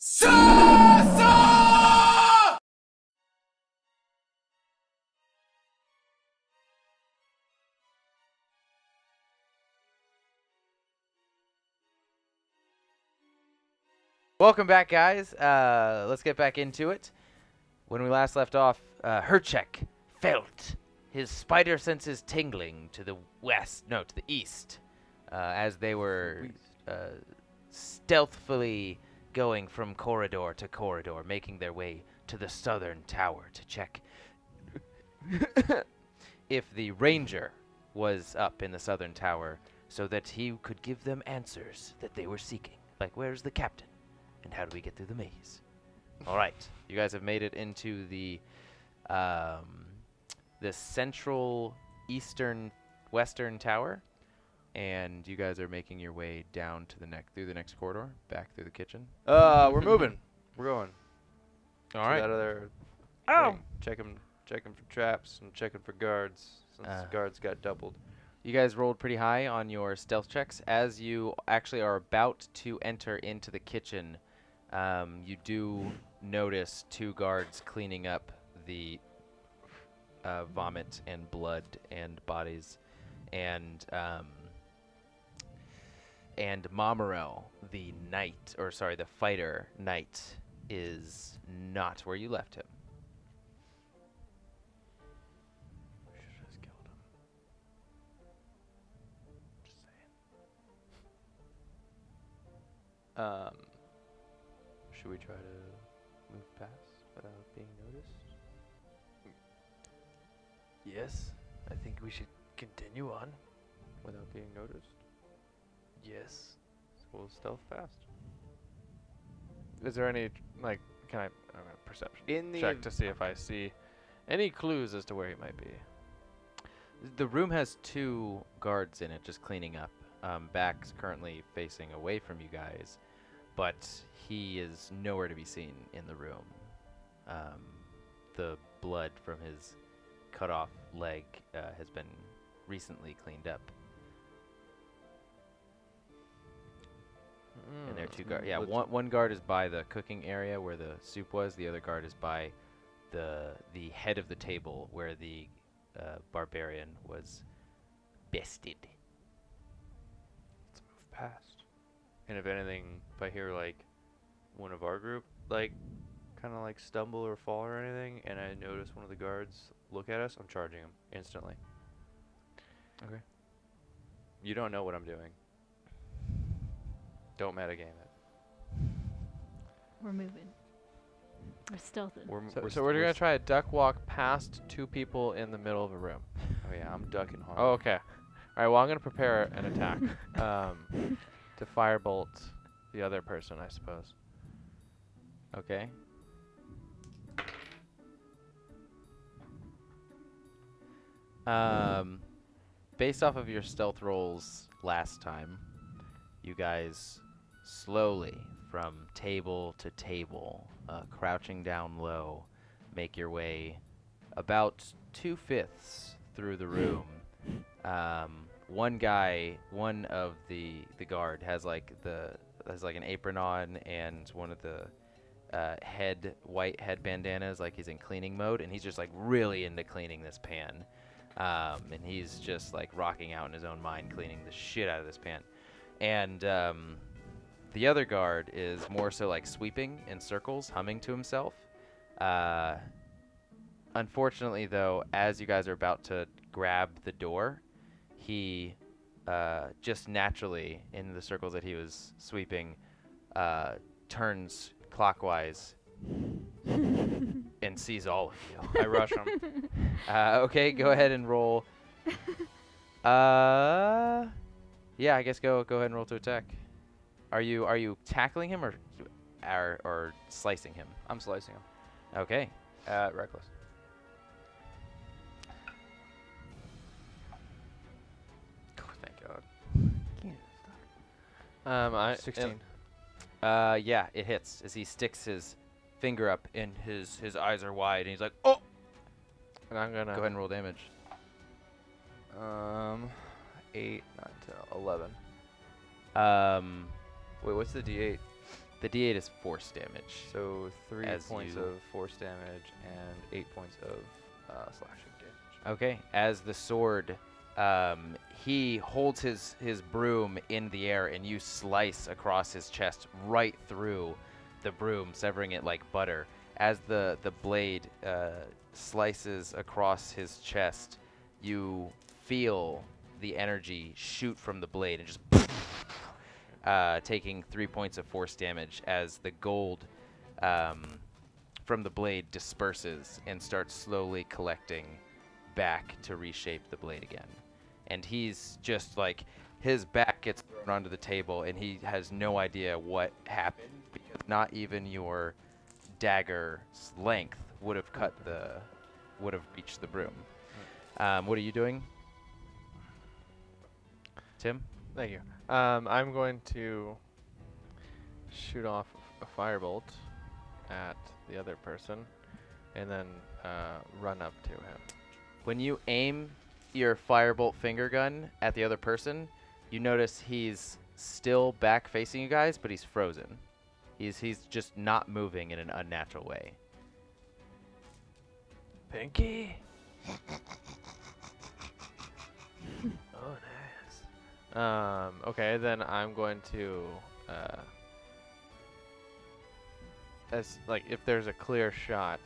SASANS! Welcome back, guys. Let's get back into it. When we last left off, Herchek felt his spider senses tingling to the east, as they were stealthily going from corridor to corridor, making their way to the southern tower to check if the ranger was up in the southern tower so that he could give them answers that they were seeking. Like, where's the captain? And how do we get through the maze? All right, you guys have made it into the central western tower, and you guys are making your way down to through the next corridor, back through the kitchen. We're moving. We're going. All right. That other Oh. thing. Checking for traps and checking for guards, since the guards got doubled. You guys rolled pretty high on your stealth checks. As you actually are about to enter into the kitchen, you do notice two guards cleaning up the vomit and blood and bodies, and Mamarel, the fighter knight, is not where you left him. We should have just killed him. Just saying. Should we try to move past without being noticed? Yes, I think we should continue on. Without being noticed? Yes. So we'll stealth past. Is there any, like, can I perception In the check to see if I see any clues as to where he might be? The room has two guards in it, just cleaning up. Back's currently facing away from you guys, but he is nowhere to be seen in the room. The blood from his cut-off leg has been recently cleaned up. And there are two guards. Yeah, one guard is by the cooking area where the soup was. The other guard is by the head of the table where the barbarian was bested. Let's move past. And if anything, if I hear like one of our group like kind of like stumble or fall or anything, and I notice one of the guards look at us, I'm charging him instantly. Okay. You don't know what I'm doing. Don't metagame it. We're moving. We're stealthing. So we're gonna try a duck walk past two people in the middle of a room. Oh yeah, I'm ducking hard. Oh, okay. All right. Well, I'm gonna prepare an attack to firebolt the other person, I suppose. Okay. Based off of your stealth rolls last time, you guys slowly, from table to table, crouching down low, make your way about 2/5 through the room. One of the guard has like an apron on and one of the white head bandanas, like he's in cleaning mode, and he's just like really into cleaning this pan. And he's just like rocking out in his own mind, cleaning the shit out of this pan. And the other guard is more so like sweeping in circles, humming to himself. Unfortunately, though, as you guys are about to grab the door, he just naturally, in the circles that he was sweeping, turns clockwise and sees all of you. I rush him. Okay, go ahead and roll. Yeah, I guess go ahead and roll to attack. Are you tackling him or slicing him? I'm slicing him. Okay. Reckless. Oh, thank God. 16. Yeah, it hits as he sticks his finger up and his eyes are wide and he's like, oh! And I'm gonna Go ahead and roll damage. 8, 9, 10, 11. Wait, what's the D8? The D8 is force damage. So 3 As points you- of force damage and 8 points of slashing damage. Okay, as the sword, he holds his broom in the air, and you slice across his chest right through the broom, severing it like butter. As the blade slices across his chest, you feel the energy shoot from the blade and just taking 3 points of force damage as the gold from the blade disperses and starts slowly collecting back to reshape the blade again. And he's just like, his back gets thrown onto the table and he has no idea what happened, because not even your dagger's length would have reached the broom. What are you doing, Tim? Thank you. I'm going to shoot off a firebolt at the other person, and then run up to him. When you aim your firebolt finger gun at the other person, you notice he's still back facing you guys, but he's frozen. He's just not moving in an unnatural way. Penki. Oh, nice. Okay, then I'm going to as like if there's a clear shot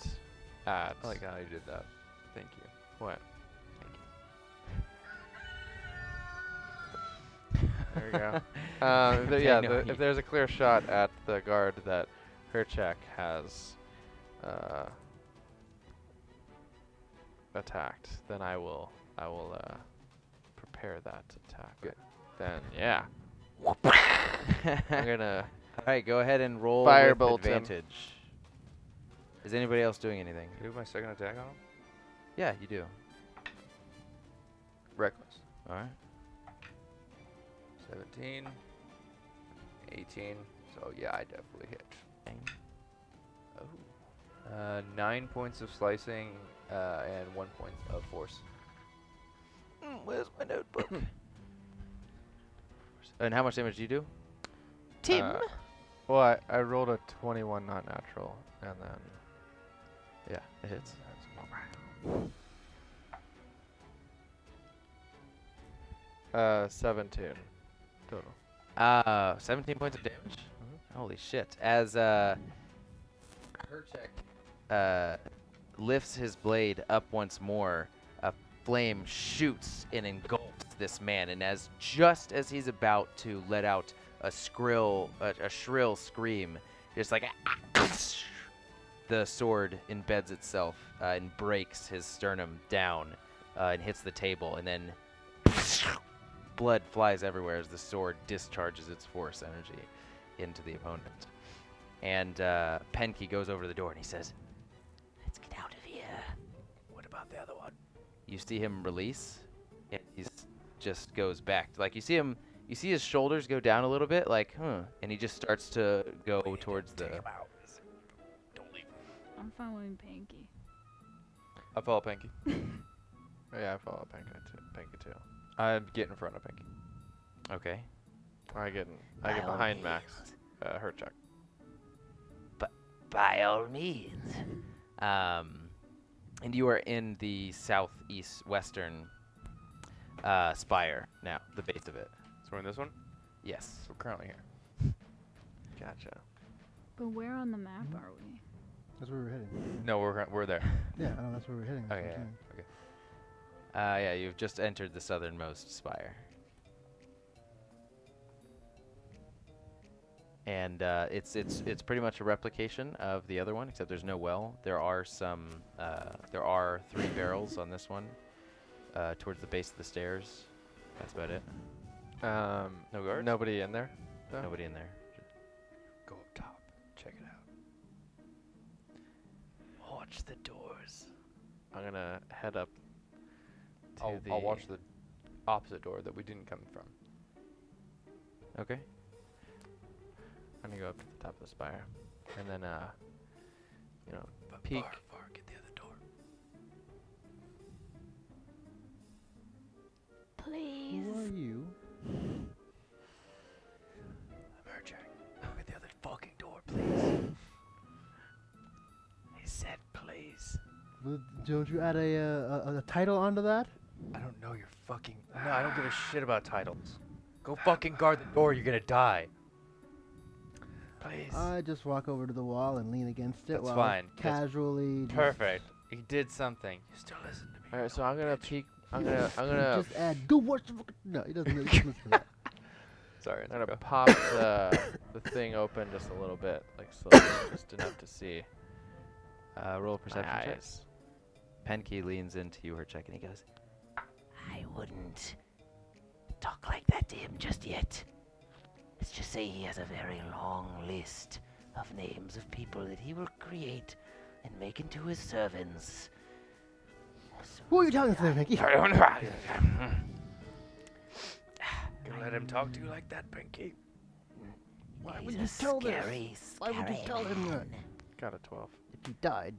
at I like how you did that. Thank you. what? Thank you. There you go. Okay, no, if there's a clear shot at the guard that Herchek has attacked, then I will prepare that attack. Good. Then yeah, I'm gonna All right, go ahead and roll Firebolt with him. advantage. Is anybody else doing anything? Can I do my second attack on him? Yeah, you do. Reckless. All right. 17, 18. So yeah, I definitely hit. Bang. Oh. 9 points of slicing and 1 point of force. Where's my notebook? And how much damage do you do? Well, I rolled a 21 not natural, and then Yeah, it hits. 17 total. 17 points of damage. Holy shit! As Herchek lifts his blade up once more, a flame shoots and engulfs this man, and just as he's about to let out a shrill scream, just like the sword embeds itself and breaks his sternum down and hits the table, and then blood flies everywhere as the sword discharges its force energy into the opponent. And Penki goes over to the door and he says, "Let's get out of here." What about the other one? You see him release, and he just goes back. Like you see his shoulders go down a little bit, like, and he just starts to go towards the. I'm following Penki. I follow Penki. Oh, yeah, I follow Penki too. I get in front of Penki. Okay. I get By all behind means. Max. Herchek. By all means. And you are in the southeast western spire now, the base of it. So we're in this one? Yes. We're currently here. Gotcha. But where on the map are we? That's where we're heading. No, we're there. Yeah, I know that's where we're heading. That's Okay, what I'm yeah. saying. Okay. Yeah, you've just entered the southernmost spire. And it's pretty much a replication of the other one, except there's no well. There are 3 barrels on this one, towards the base of the stairs. That's about it. No guards? Nobody in there? though? Nobody in there. Go up top. Check it out. Watch the doors. I'm gonna head up to I'll watch the opposite door that we didn't come from. Okay. I'm gonna go up to the top of the spire, and then peek. Far, get the other door. Please. Who are you? I'm Herchek. Get the other fucking door. Don't you add a title onto that? I don't know your fucking. No, I don't give a shit about titles. Go fucking guard the door. You're gonna die. Please. I just walk over to the wall and lean against it That's while fine. That's casually. Perfect. You did something. You still listen to me. All right, you so little I'm gonna bitch. peek. I'm gonna Just add. Go watch the fucking. No, he doesn't listen to that. Sorry. I'm gonna go. pop the thing open just a little bit, like slowly, just enough to see Roll a my perception check. eyes. Penki leans into you, her check, and he goes, I wouldn't talk like that to him just yet. Let's just say he has a very long list of names of people that he will create and make into his servants. So Who are you talking to, Penki? Gonna let him talk to you like that, Penki? Why he's would a you tell this? scary, Why would you scary tell him that? man. Got a 12. If he died.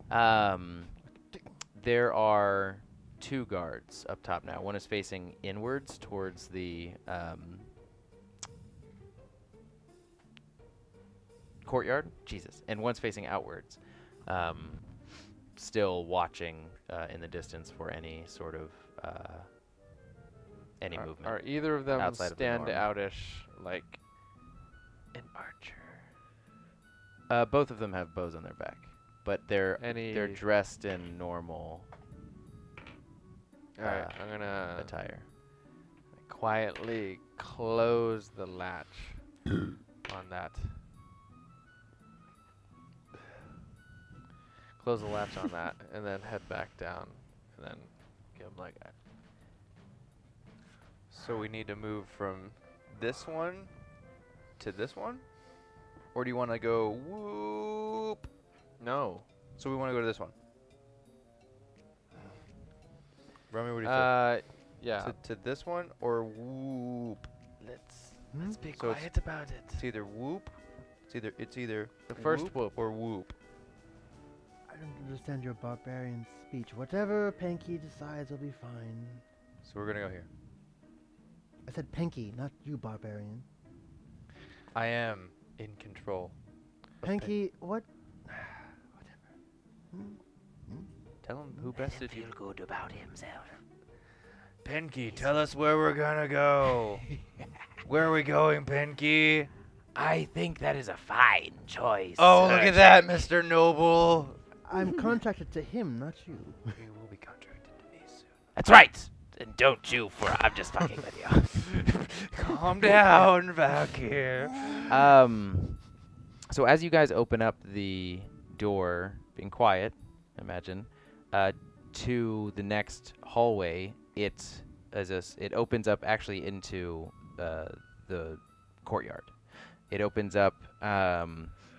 there are 2 guards up top now. One is facing inwards towards the courtyard. Jesus. And one's facing outwards. Still watching in the distance for any sort of any movement. Are either of them outside of the norm. stand-outish, like an archer? Both of them have bows on their back, but they're Any? dressed in normal All right, I'm gonna attire. quietly close the latch on that. Close the latch on that, and then head back down, and then give him like a So we need to move from this one to this one? Or do you want to go whoop? no. So we want to go to this one. Remy, what do you think? Yeah. To this one or whoop? Let's be So it's- quiet about it. It's either whoop. It's either The first whoop. or whoop. I don't understand your barbarian speech. Whatever Penki decides will be fine. So we're gonna go here. I said Penki, not you, barbarian. I am in control. Penki, what? Tell him who Let him bested you. feel good about himself. Penki, tell us where we're gonna go. Where are we going, Penki? I think that is a fine choice. Oh, look at that, Mr. Noble. I'm contracted to him, not you. You will be contracted to me soon. That's right. And don't you, for I'm just fucking with you. Calm down back here. So as you guys open up the door, being quiet, imagine, to the next hallway, it opens up actually into the courtyard. It opens up.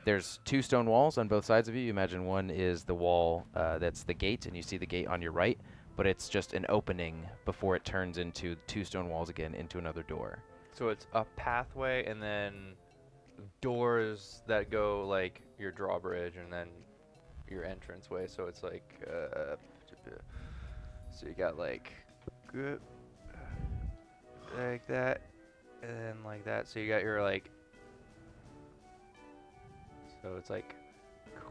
There's 2 stone walls on both sides of you. You imagine one is the wall that's the gate, and you see the gate on your right, but it's just an opening before it turns into 2 stone walls again into another door. So it's a pathway and then doors that go like your drawbridge and then your entranceway. So it's like, so you got like that, and then like that. So you got your like, so it's like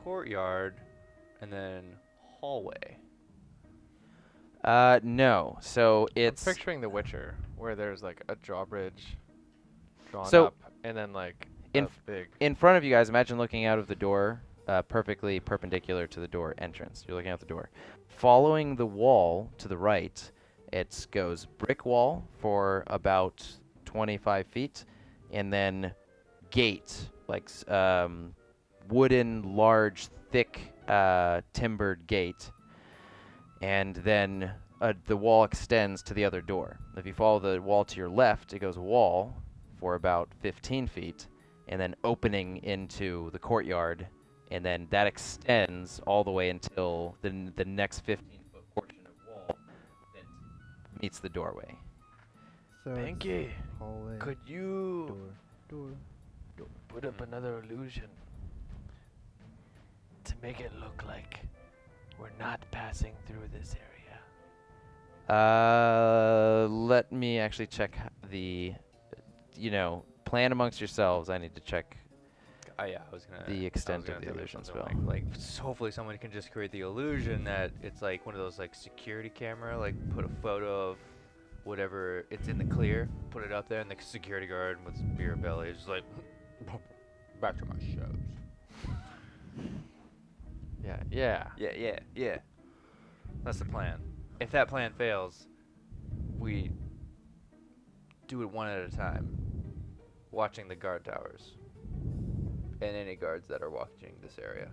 courtyard and then hallway. No. So it's I'm picturing The Witcher, where there's like a drawbridge drawn So, up, and then like in a big. in front of you guys. Imagine looking out of the door, perfectly perpendicular to the door entrance. You're looking out the door. Following the wall to the right, it goes brick wall for about 25 feet, and then gate, like wooden, large, thick, timbered gate. And then the wall extends to the other door. If you follow the wall to your left, it goes wall for about 15 feet, and then opening into the courtyard, and then that extends all the way until the next 15-foot portion of wall that meets the doorway. So it's Penki, hallway, could you door. Put up another illusion to make it look like we're not passing through this area. Let me actually check the, plan amongst yourselves. I need to check. Yeah, I was gonna. the extent I was of the gonna think illusion something spell. hopefully someone can just create the illusion that it's like one of those like security camera, like put a photo of whatever it's in the clear, put it up there, and the security guard with his beer belly is just like, back to my shows. Yeah. Yeah. That's the plan. If that plan fails, we do it one at a time, watching the guard towers and any guards that are watching this area.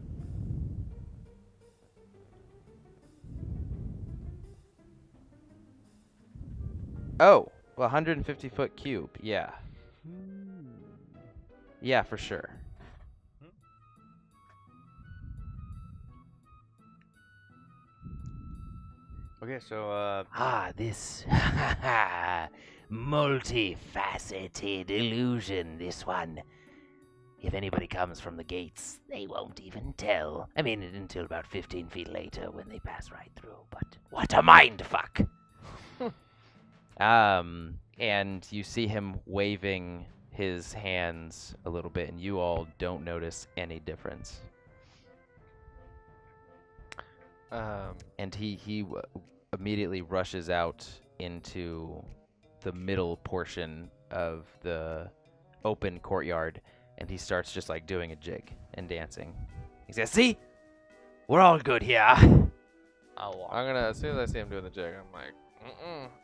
Oh, 150-foot cube. Yeah. Yeah, for sure. Okay, so This multifaceted illusion, this one. If anybody comes from the gates, they won't even tell. I mean, until about 15 feet later when they pass right through. But what a mind fuck! And you see him waving his hands a little bit, and you all don't notice any difference. And he immediately rushes out into the middle portion of the open courtyard, and he starts just like doing a jig and dancing. He says, "See, we're all good here." I'll walk. I'm gonna, as soon as I see him doing the jig, I'm like,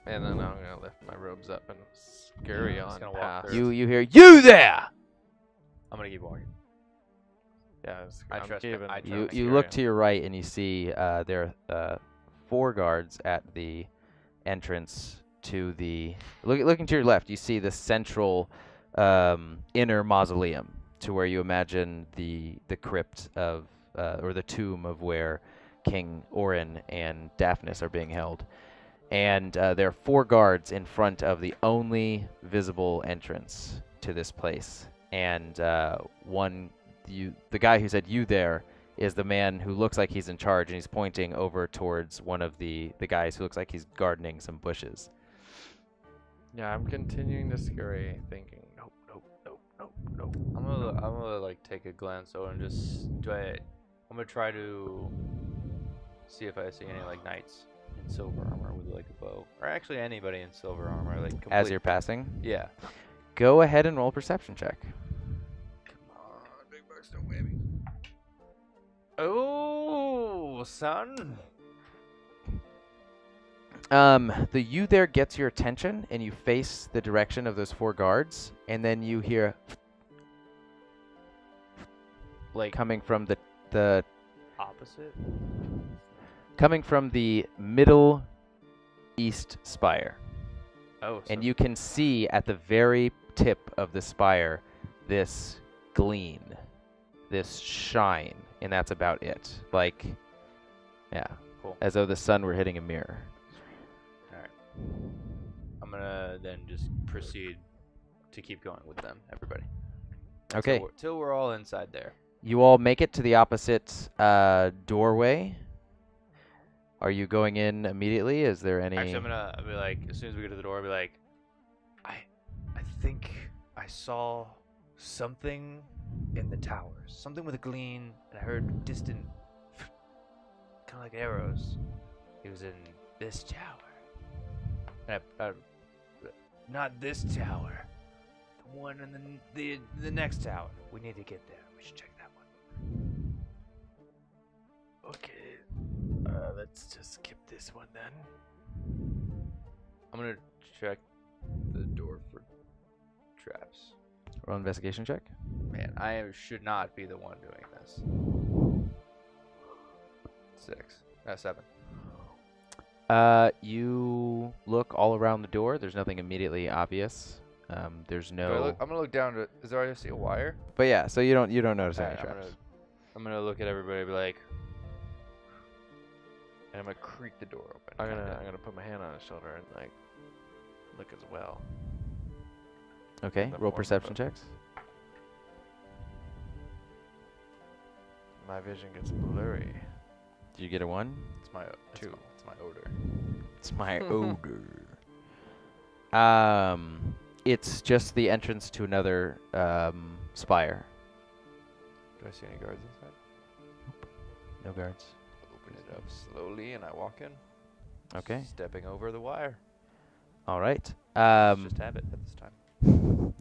and then I'm gonna lift my robes up and scurry I'm just on gonna walk past. through. You hear, "You there!" I'm gonna keep walking. Yeah, I I'm trust keeping- I I'm You trust look scurrying. to your right, and you see there are 4 guards at the entrance to the. Looking to your left, you see the central inner mausoleum, to where you imagine the crypt of or the tomb of where King Oren and Daphnis are being held. And there are 4 guards in front of the only visible entrance to this place. And the guy who said "you there" is the man who looks like he's in charge, and he's pointing over towards one of the guys who looks like he's gardening some bushes. Yeah, I'm continuing to scurry, thinking, nope. I'm gonna like take a glance over and just I'm gonna try to see if I see any like knights in silver armor with like a bow, or actually anybody in silver armor like complete. As you're passing, Yeah. go ahead and roll a perception check. Come on, big bucks don't whammy. Oh, son. The "you there" gets your attention, and you face the direction of those 4 guards, and then you hear Like coming from the opposite. coming from the middle east spire. Oh, so And you can see at the very tip of the spire this gleam, this shine, and that's about it. Like, yeah, cool. as though the sun were hitting a mirror. I'm gonna then just proceed to keep going with them, everybody. Okay. Till we're all inside there. You all make it to the opposite doorway. Are you going in immediately? Is there any... Actually, I'll be like, as soon as we get to the door, I'll be like, I think I saw something in the towers. Something with a gleam, and I heard distant, kind of like arrows. It was in this tower. And not this tower. The one in the next tower. We need to get there. We should check that one. Okay, let's just skip this one then. I'm gonna check the door for traps. Roll investigation check. Man, I should not be the one doing this. 7. You look all around the door. There's nothing immediately obvious. There's no... I'm gonna look down to. Is there I see a wire? But yeah, so you don't notice any Alright, traps. I'm gonna look at everybody and be like, and I'm gonna creak the door open. I'm kinda. gonna put my hand on his shoulder and like look as well. Okay, the roll form perception of it. checks. My vision gets blurry. Did you get a 1? It's my 2. It's my odor. It's my odor. It's just the entrance to another spire. Do I see any guards inside? No guards. Open it up slowly, and I walk in. Okay. Stepping over the wire. All right. It's just habit at this time.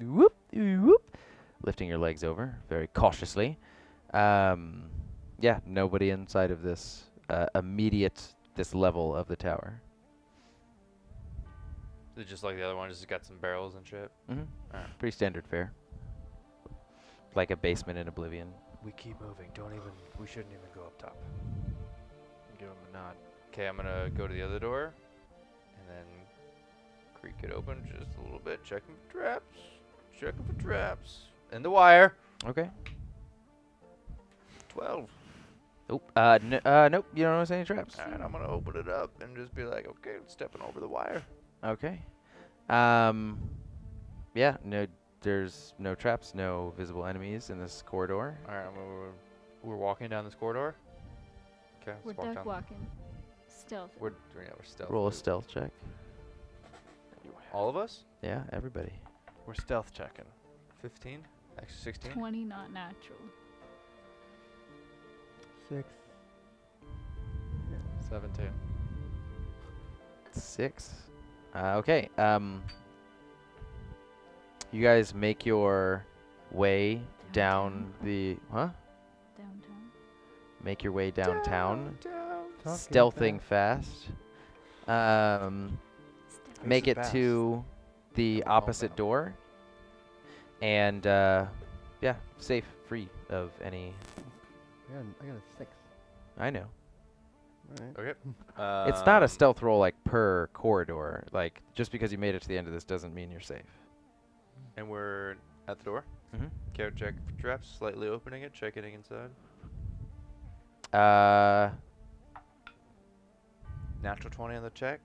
Whoop, whoop. Lifting your legs over very cautiously. Yeah, nobody inside of this this level of the tower. Is it just like the other one? Just got some barrels and shit. Mm-hmm. Alright. Pretty standard fare. Like a basement in Oblivion. We keep moving. We shouldn't even go up top. Give him a nod. Okay, I'm gonna go to the other door, and then creak it open just a little bit. Checking for traps. Checking for traps. And the wire. Okay. 12. Nope. Nope. You don't notice any traps. Alright, I'm gonna open it up and just be like, okay, stepping over the wire. Okay. Yeah. No. There's no traps. No visible enemies in this corridor. Alright, we're walking down this corridor. Okay, We're let's walk duck down. walking. Stealth. We're stealth. Roll a stealth check. All of us? Yeah, everybody. We're stealth checking. 15? Actually, 16? 20 not natural. 6. 17. 6. Okay. You guys make your way down the Downtown. make your way downtown, Talking stealthing fast. Make it fast? to the opposite door, and yeah, safe, free of any. I got a 6. I know. Alright. Okay. It's not a stealth roll like per corridor. Like just because you made it to the end of this doesn't mean you're safe. And we're at the door. Mm-hmm. Care check for traps. Slightly opening it. Checking inside. Natural 20 on the check.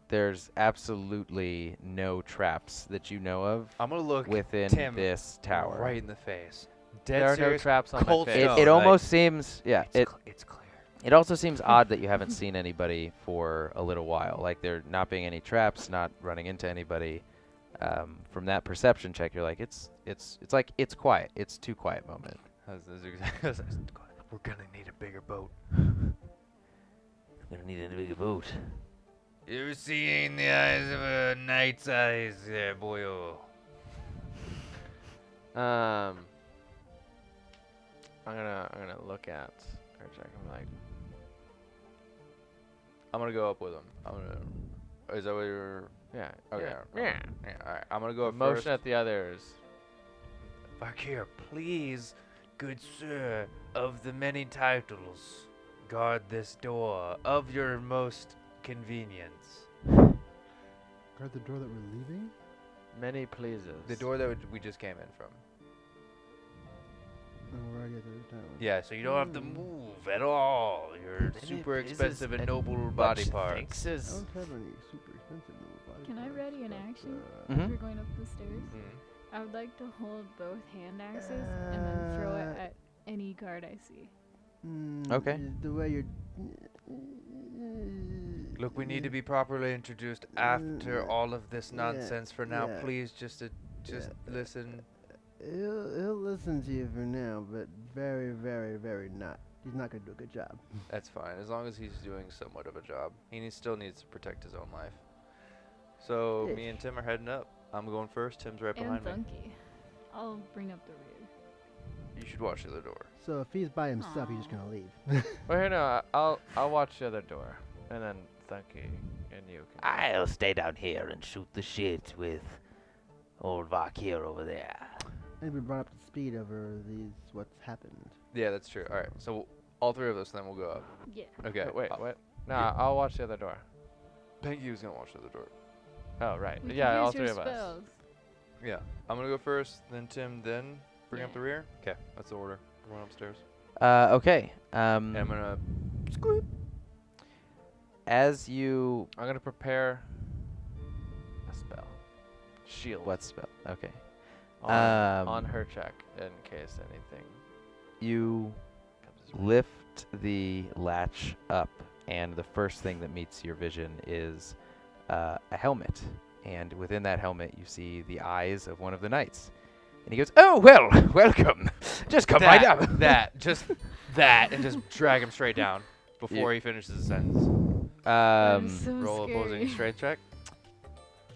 There's absolutely no traps that you know of I'm gonna look within Tim this tower. right in the face. There are no serious. traps on my Cold face. It, stone, it like, almost seems, yeah. it's clear. It also seems odd that you haven't seen anybody for a little while. Like there not being any traps, not running into anybody. From that perception check, you're like, it's like it's quiet. It's too quiet moment. We're gonna need a bigger boat. Gonna need a bigger boat. You see in the eyes of a knight's eyes, there, boyo. I'm gonna look at or check. I'm like, I'm gonna go up with him. Is that what you're? yeah, Okay. yeah. Yeah. All right. I'm gonna go up Motion first. at the others. Back here, please, good sir, of the many titles, guard this door of your most convenience. Guard the door that we're leaving? Many pleases. The door that we just came in from. No, we're already at the tower. Yeah, so you don't have to move at all. Your Many super pleases expensive and and noble much body parts. I Thankses. don't have any super expensive little body Can I parts, ready an but, action? Mhm. We're going up the stairs. Mm. I would like to hold both hand axes and then throw it at any guard I see. Okay. The way you're. Look, we need to be properly introduced after all of this nonsense. For now, yeah. please just listen. He'll listen to you for now, but very, very, very not. He's not gonna do a good job. That's fine, as long as he's doing somewhat of a job. Still needs to protect his own life. So me and Tim are heading up. I'm going first. Tim's right And behind me. Funky. I'll bring up the rear. You should watch the other door. So if he's by himself, he's just gonna leave. Well, here, no, I'll watch the other door, and then Thunky and you can. I'll stay down here and shoot the shit with old Vakir over there. And we brought up to speed over what's happened. Yeah, that's true. All right, so all three of us then will go up. Yeah. Okay. Wait, uh, what? No, yeah. I'll watch the other door. Penki was gonna watch the other door. Oh, right. We can Yeah, all use your three of us. spells. Yeah, I'm gonna go first, then Tim, then bring up Yeah. the rear. Okay, that's the order. We're going upstairs. Okay. And I'm gonna. As you I'm gonna prepare a spell. Shield. what spell? Okay. On her check in case anything You comes his way. lift the latch up, and the first thing that meets your vision is a helmet. And within that helmet, you see the eyes of one of the knights. And he goes, "Oh well, welcome. Just come right up." Just that, and just drag him straight down before he finishes the sentence. That is so Roll scary. opposing strength check.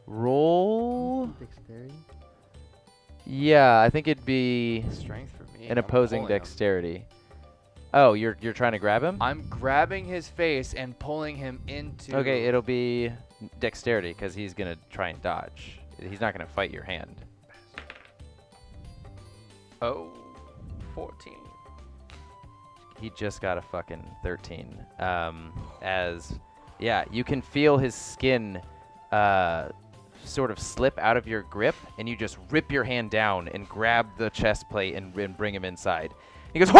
Roll. Dexterity. Yeah, I think it'd be Strength for me. an I'm opposing pulling him. dexterity. Oh, you're trying to grab him? I'm grabbing his face and pulling him into. Okay, it'll be dexterity because he's gonna try and dodge. He's not gonna fight your hand. Oh, 14. He just got a fucking 13. Yeah, you can feel his skin sort of slip out of your grip, and you just rip your hand down and grab the chest plate and bring him inside. He goes, "Whoa!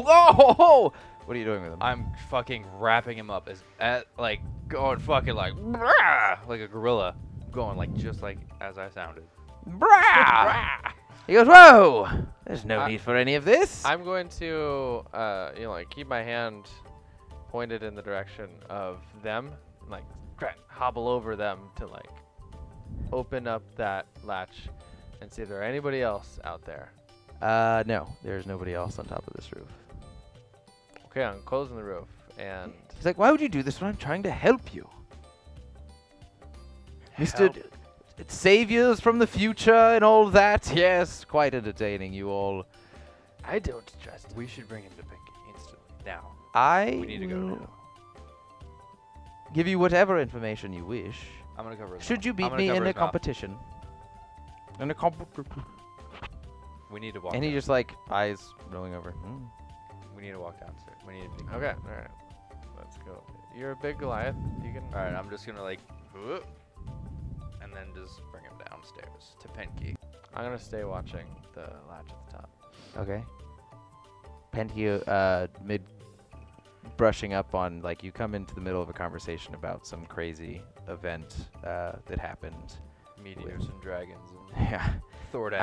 Oh!" What are you doing with him? I'm fucking wrapping him up like going fucking like "Brah!" like a gorilla, going like just like as I sounded. Brah! He goes, "Whoa! There's no need for any of this." I'm going to, like keep my hand pointed in the direction of them, like hobble over them to like open up that latch and see if there are anybody else out there. No, there's nobody else on top of this roof. Okay, I'm closing the roof, and He's like, "Why would you do this when I'm trying to help you? Mr. Saviors from the future and all that. Yes, quite entertaining, you all. I don't trust. We should bring him to Penki instantly now. I We need to go will now. give you whatever information you wish. I'm gonna cover his Should mouth. you I'm beat gonna me cover in a his mouth. competition? In a We need to walk. And he down. just like eyes rolling over. Hmm. We need to walk downstairs. We need to. Okay, all right, let's go. You're a big Goliath. You can. All right, I'm just gonna like, whoop, and then just bring him downstairs to Penki. I'm gonna stay watching the latch at the top. Okay. Penki, mid brushing up on, like, you come into the middle of a conversation about some crazy event that happened. Meteors and dragons and Yeah. Thordak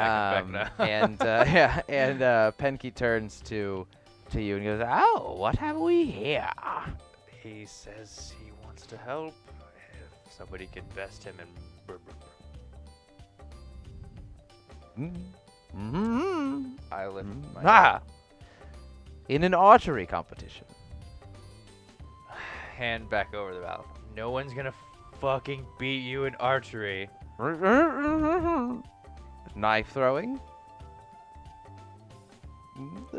and Vecna. And Penki turns to you and goes, "Oh, what have we here?" He says he wants to help. If somebody can vest him in. Mm-hmm. I lift my Ah! In an archery competition. hand back over the mouth. No one's gonna fucking beat you in archery. Knife throwing.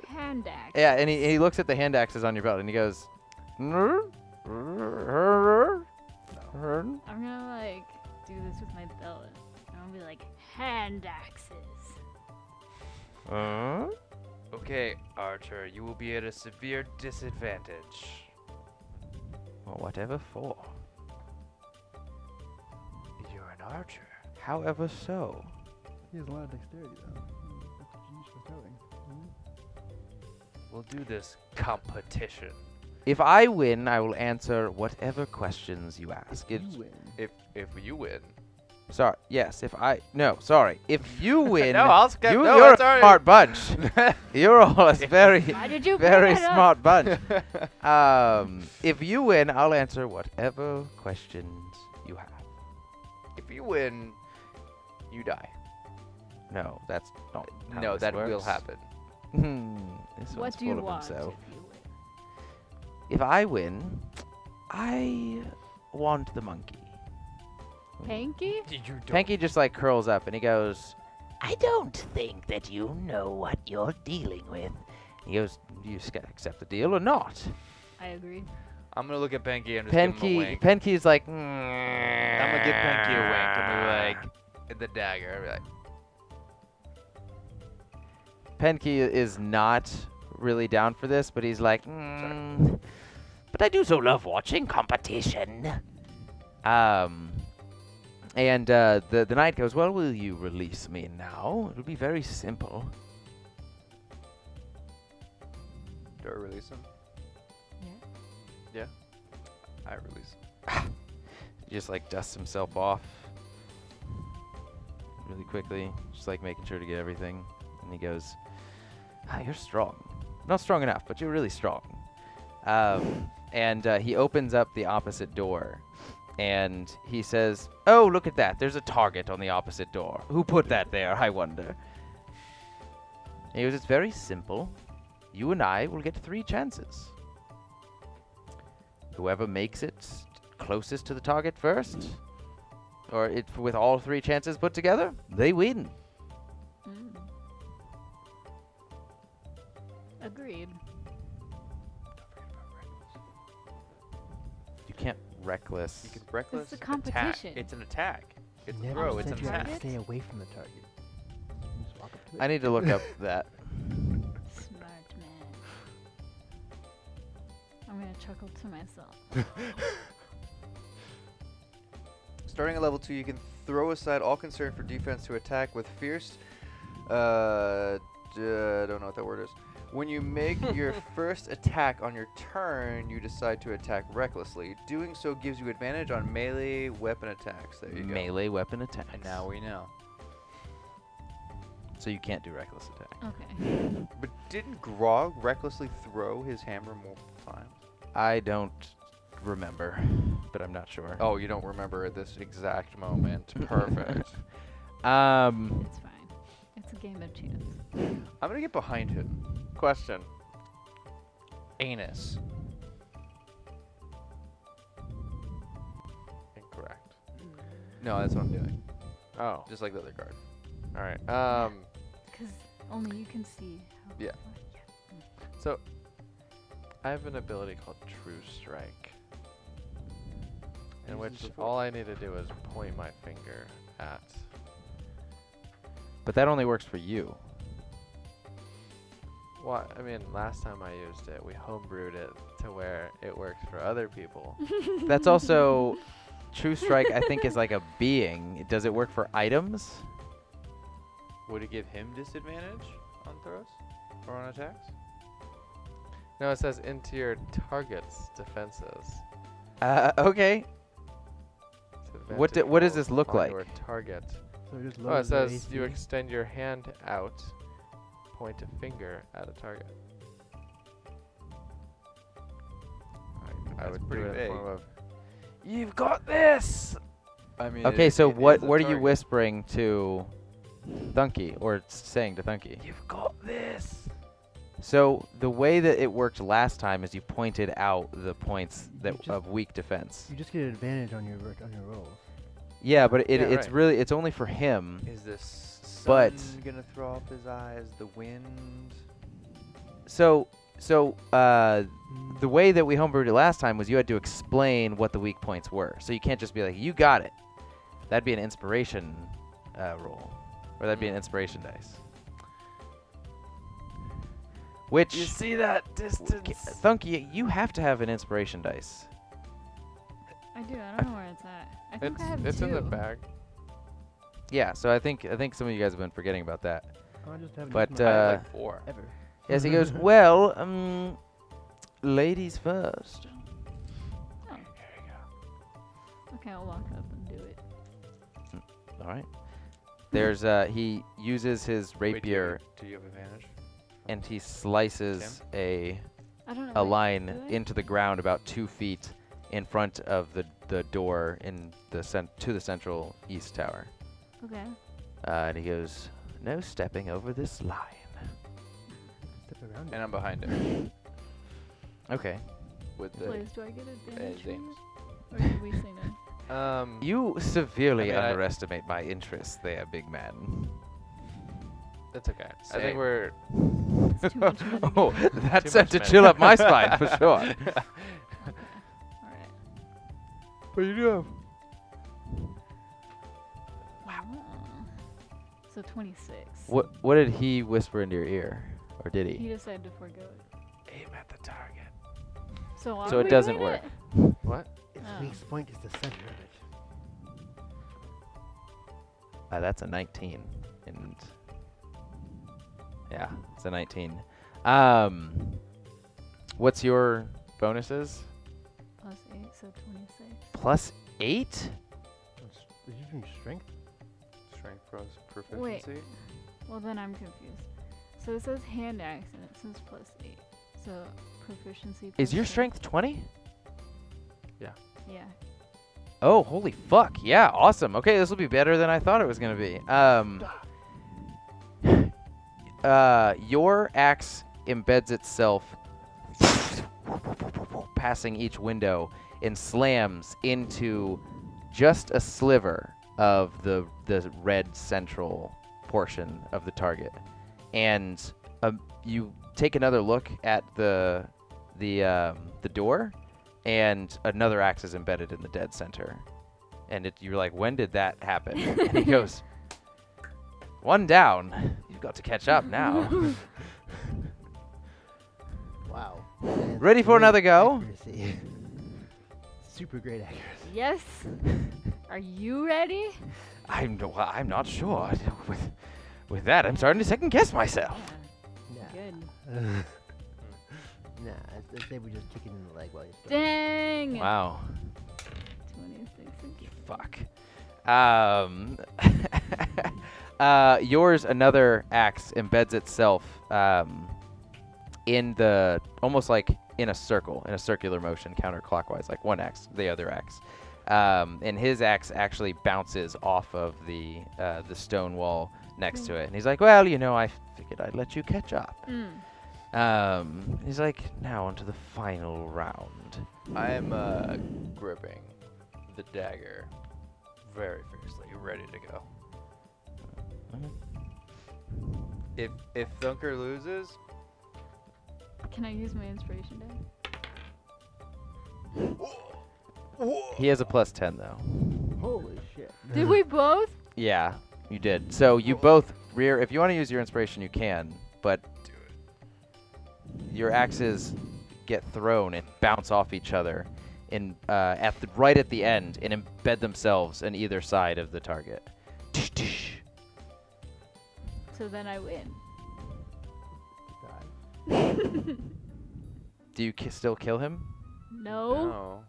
Hand axe. Yeah, and he looks at the hand axes on your belt and he goes, I'm gonna like do this with my belt. I'm gonna be like hand axes. Okay, Archer, you will be at a severe disadvantage. Well, whatever for. You're an archer. However so. He has a lot of dexterity, though. That's what you use for throwing. We'll do this competition. If I win, I will answer whatever questions you ask. You win. If you win. Sorry. Yes. Sorry. If you win, No, I'll skip. you're No, a it's already- smart bunch. You're all a very, Why did you bring very that up? smart bunch. If you win, I'll answer whatever questions you have. If you win, you die. No, that's not. How No, this that will works. happen. This What one's do you full of want himself. if you win? If I win, I want the monkey. Panky? You don't. Penki just like curls up and he goes, I don't think that you know what you're dealing with. he goes, "Do you accept the deal or not?" I agree. I'm gonna look at Penki and just give him a wink. Penki's like, I'm gonna give Penki a wink and be like, the dagger. I'll be like, Penki is not really down for this, but he's like, But I do so love watching competition. And the knight goes, "Well, will you release me now? It'll be very simple." do I release him? Yeah. I release him. He just like dusts himself off really quickly, just like making sure to get everything. And he goes, "You're strong. Not strong enough, but you're really strong." And he opens up the opposite door. And he says, "Oh, look at that. There's a target on the opposite door. Who put that there, I wonder?" He goes, it's very simple. You and I will get 3 chances. Whoever makes it closest to the target first, or with all 3 chances put together, they win. Mm. Agreed. You can't reckless. You can reckless a attack. competition. It's an attack. It's a Never throw. It's said an you had attack. to stay away from the target. You just walk up to it. I need to look up that. Smart man. I'm gonna chuckle to myself. Starting at level 2, you can throw aside all concern for defense to attack with fierce. I don't know what that word is. When you make your first attack on your turn, you decide to attack recklessly. Doing so gives you advantage on melee weapon attacks. There you go. Melee weapon attacks. And now we know. So you can't do reckless attack. Okay. But didn't Grog recklessly throw his hammer multiple times? I don't remember, but I'm not sure. Oh, you don't remember at this exact moment. Perfect. It's fine. It's a game of chance. I'm gonna get behind him. Question. Anus. Incorrect. No, that's what I'm doing. Oh. Just like the other card. All right. Because only you can see. How Yeah. So I have an ability called True Strike, in Used which this before. all I need to do is point my finger at. But that only works for you. Well, I mean, last time I used it, we homebrewed it to where it works for other people. That's also True Strike. I think is like a being. Does it work for items? Would it give him disadvantage on throws or on attacks? No, it says into your target's defenses. Okay. What Disadvantage what does rolls this look on like? your target. So it just Oh, it lowers their says you AC. extend your hand out, point a finger at a target. I That's would do pretty it in vague. form of, "You've got this." I mean. Okay, so it what is a are you target. whispering to Thunky or saying to Thunky? You've got this. So the way that it worked last time is you pointed out the points You that just- of weak defense. You just get an advantage on your rolls. Yeah, but Yeah, it's right. really it's only for him. Is this sun But- gonna throw off his eyes? The wind. So the way that we homebrewed it last time was you had to explain what the weak points were. So you can't just be like, you got it. That'd be an inspiration roll, or that'd be an inspiration dice. Which You see that distance? Thunky, you have to have an inspiration dice. I do. I don't know where it's at. I think It's I have it's two. in the bag. Yeah, so I think some of you guys have been forgetting about that. Oh, I just haven't But, used my I have Uh, like 4. ever. Yes, he goes, well, ladies first. Oh. Okay, I'll walk up and do it. All right. There's he uses his rapier Do you have advantage? and he slices I don't know. a wait, line do I? into the ground about 2 feet in front of the door in the to the central east tower. Okay. And he goes, no stepping over this line. Step around And I'm behind him Okay. with the. Blaze, do I get advantage from Zane's. it? Or did we say no? You severely I mean, underestimate my interest there, big man. It's okay. I Same. think we're. It's too much meta Oh, game. that Too sent much to chill up my meta. spine for sure. Okay. Alright. What do you do? Wow. So 26. What did he whisper into your ear, or did He he? decided to forego it. Aim at the target. So, are So it we doesn't doing work. it? What? Its Oh. weak point is the center of it. That's a 19, and yeah, it's a 19. What's your bonuses? Plus 8, so 26. +8? Is you doing strength? Strength pros Wait. proficiency. Well, then I'm confused. So it says hand axe and it says plus 8. So proficiency. Is plus your 8. strength 20? Yeah. Oh, holy fuck! Yeah, awesome. Okay, this will be better than I thought it was gonna be. your axe embeds itself passing each window and slams into just a sliver of the red central portion of the target. And you take another look at the door, and another axe is embedded in the dead center. And you're like, when did that happen? And he goes, one down. You've got to catch up now. Wow. Ready for another go? Accuracy. Super great accuracy. Yes. Are you ready? I'm not sure. With that, I'm starting to second guess myself. Nah. Good. Nah, let's say we just kick it in the leg while you're still. Dang. Wow. 26 again. Fuck. Yours, another axe embeds itself in the almost like in a circle, in a circular motion, counterclockwise, like one axe, the other axe. And his axe actually bounces off of the stone wall next to it. And he's like, well, you know, I figured I'd let you catch up. He's like, now onto the final round. I am gripping the dagger very fiercely, ready to go. If Thunker loses, Can I use my inspiration die? He has a +10 though. Holy shit. Did we both? Yeah, you did. So you both rear. If you want to use your inspiration, you can. But your axes get thrown and bounce off each other, in right at the end, and embed themselves on either side of the target. So then I win. Do you still kill him? No. no.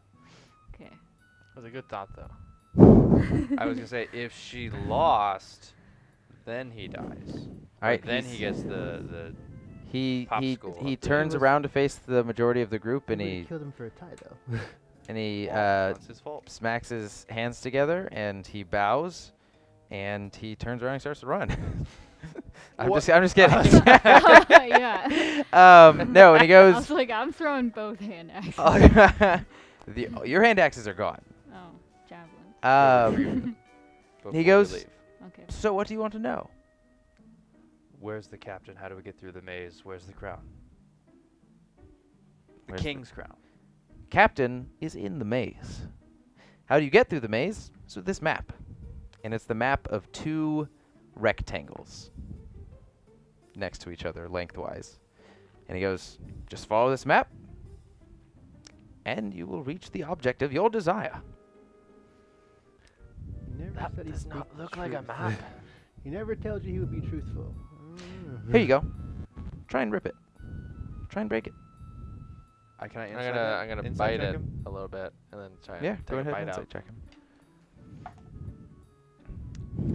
Okay. That was a good thought, though. I was gonna say if she lost, then he dies. All right. Then he gets the He popsicle. turns was- around to face the majority of the group, and We he killed him for a tie, though. That's his fault. smacks his hands together, and he bows, and he turns around and starts to run. I'm just kidding. Yeah. No, and he I goes. was like, I'm throwing both hand axes. Your hand axes are gone. Oh, javelin. Before he we goes. leave. Okay. So what do you want to know? Where's the captain? How do we get through the maze? Where's the crown? The Where's the- king's crown. Captain is in the maze. How do you get through the maze? It's with this map. And it's the map of 2 rectangles next to each other lengthwise. And he goes, just follow this map, and you will reach the object of your desire. He never That said he'd does not speak look like a truth. map. He never tells you he would be truthful. Here you go. Try and rip it. Try and break it. Can I I'm insight gonna insight bite check it him? a little bit and then try Yeah, and go take a ahead and bite insight out. check him.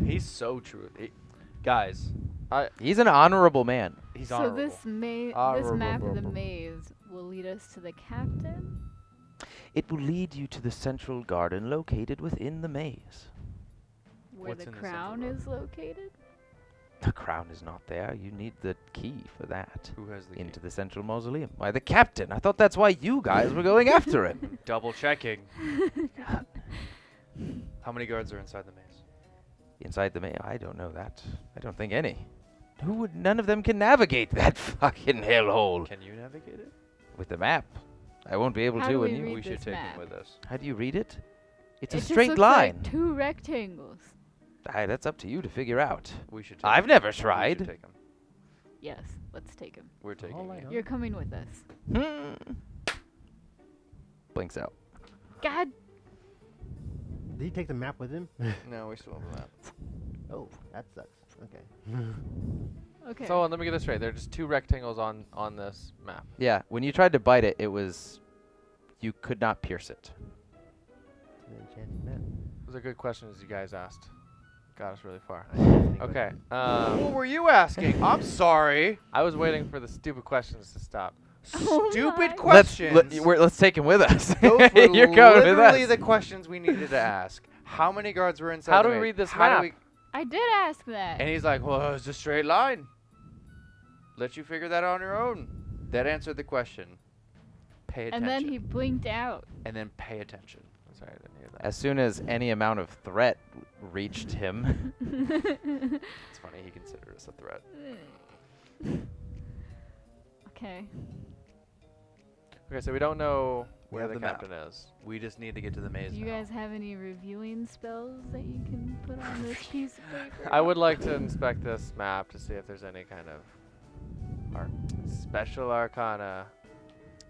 He's so true. Guys, He's an honorable man. he's So honorable. this map of the maze will lead us to the captain? It will lead you to the central garden located within the maze. Where What's the in the central crown is located? The crown is not there. You need the key for that. Who has the key? Into the central mausoleum. Why, the captain. I thought that's why you guys were going after him. Double checking. How many guards are inside the maze? Inside the maze? I don't know that. I don't think any. None of them can navigate that fucking hellhole. Can you navigate it? With the map. I won't be able How to. do And we you. read We should this take map? him with us. How do you read it? It's It a just straight looks line. like 2 rectangles. That's up to you to figure out. We should. Take I've him. never We should tried. take him. Yes, let's take him. We're taking All I him. know. You're coming with us. Blinks out. God. Did he take the map with him? No, we still have the map. Oh, that sucks. Okay. Okay. So let me get this straight. There are just 2 rectangles on this map. Yeah, when you tried to bite it, you could not pierce it. It's an enchanted map. Those are good questions you guys asked. Got us really far. I definitely got Okay. it. What were you asking? I'm sorry. I was waiting for the stupid questions to stop. Oh Stupid my. questions. Let's take him with us. Those were You're going with literally us. the questions we needed to ask. How many guards were inside? How the do we maze? read this How do map? we- I did ask that. And he's like, "Well, it's a straight line." let you figure that out on your own. That answered the question. Pay attention. And then he blinked out. And then pay attention. Sorry, I didn't hear that. As soon as any amount of threat reached him, It's funny, he considered us a threat. Okay. Okay, so we don't know We where have the the map. captain is. We just need to get to the maze Do you now. guys have any reviewing spells that you can put on this piece of paper? I would like to inspect this map to see if there's any kind of special arcana.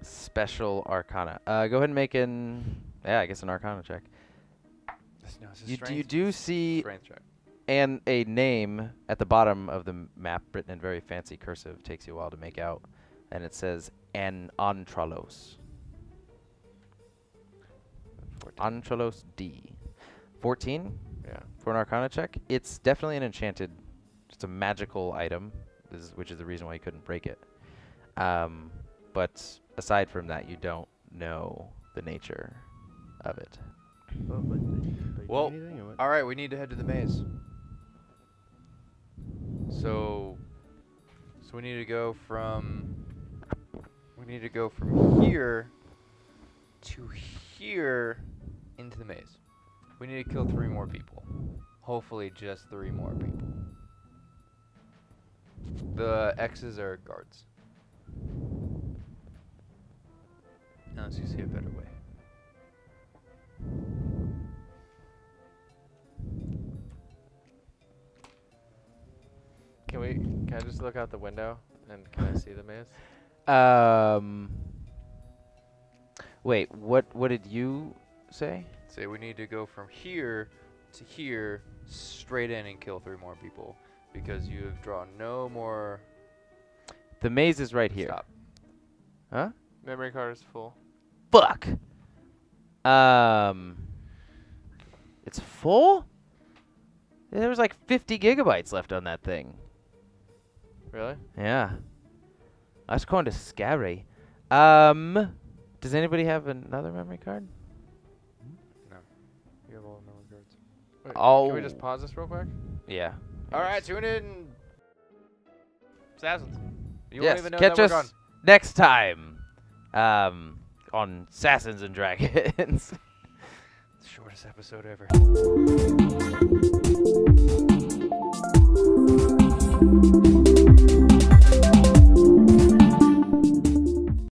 special arcana. Go ahead and make an, I guess an arcana check. No, it's a You strength- do see strength check. and a name at the bottom of the map written in very fancy cursive. Takes you a while to make out, and it says Antralos. 14. Antralos D. 14 Yeah. for an arcana check. It's definitely an enchanted, just a magical item, which is the reason why you couldn't break it. But aside from that, you don't know the nature of it. Well, anything or what? all right, we need to head to the maze. So we need to go from here to here into the maze. We need to kill 3 more people. Hopefully just 3 more people. The X's are guards. Unless you see a better way. Can I just look out the window and can I see the maze? Wait, what did you say? Say we need to go from here to here, straight in and kill 3 more people. Because you have drawn no more... The maze is right here. Stop. Huh? Memory card is full. Fuck. It's full? There was like 50 gigabytes left on that thing. Really? Yeah. That's kind of scary. Does anybody have another memory card? No. You have all the memory cards. Wait, Oh. Can we just pause this real quick? Yeah. Alright, tune in. Assassins. You Yes, won't even know catch that us we're gone. next time on SASANS and Dragons. Shortest episode ever.